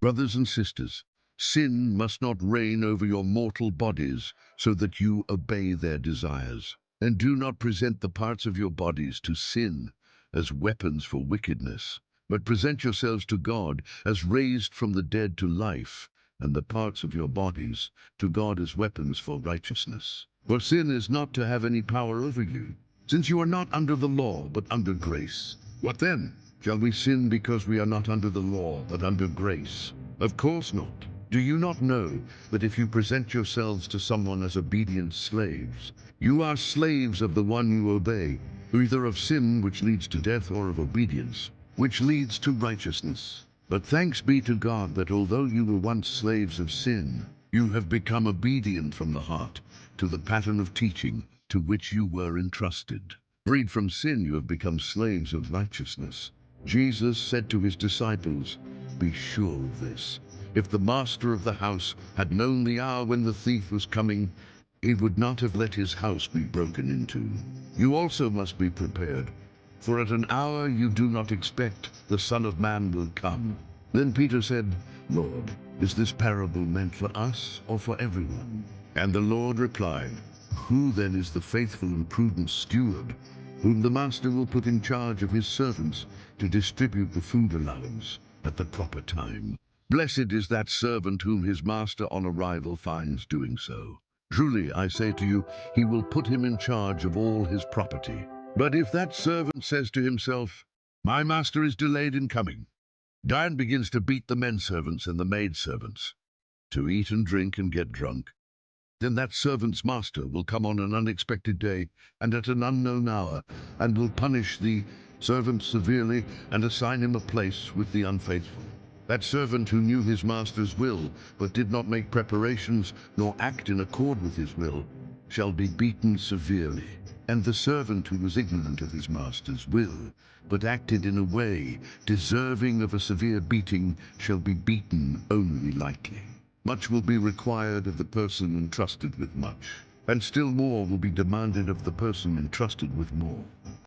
Brothers and sisters, sin must not reign over your mortal bodies so that you obey their desires. And do not present the parts of your bodies to sin as weapons for wickedness, but present yourselves to God as raised from the dead to life, and the parts of your bodies to God as weapons for righteousness. For sin is not to have any power over you, since you are not under the law, but under grace. What then? Shall we sin because we are not under the law, but under grace? Of course not. Do you not know that if you present yourselves to someone as obedient slaves, you are slaves of the one you obey, either of sin, which leads to death, or of obedience, which leads to righteousness? But thanks be to God that although you were once slaves of sin, you have become obedient from the heart to the pattern of teaching to which you were entrusted. Freed from sin, you have become slaves of righteousness. Jesus said to his disciples, "Be sure of this. If the master of the house had known the hour when the thief was coming, he would not have let his house be broken into. You also must be prepared, for at an hour you do not expect the Son of Man will come." Then Peter said, "Lord, is this parable meant for us or for everyone?" And the Lord replied, "Who then is the faithful and prudent steward, whom the master will put in charge of his servants to distribute the food allowance at the proper time? Blessed is that servant whom his master on arrival finds doing so. Truly, I say to you, he will put him in charge of all his property. But if that servant says to himself, 'My master is delayed in coming,' and begins to beat the men servants and the maid servants, to eat and drink and get drunk, then that servant's master will come on an unexpected day and at an unknown hour, and will punish the servant severely and assign him a place with the unfaithful. That servant who knew his master's will, but did not make preparations nor act in accord with his will, shall be beaten severely. And the servant who was ignorant of his master's will, but acted in a way deserving of a severe beating, shall be beaten only lightly. Much will be required of the person entrusted with much, and still more will be demanded of the person entrusted with more.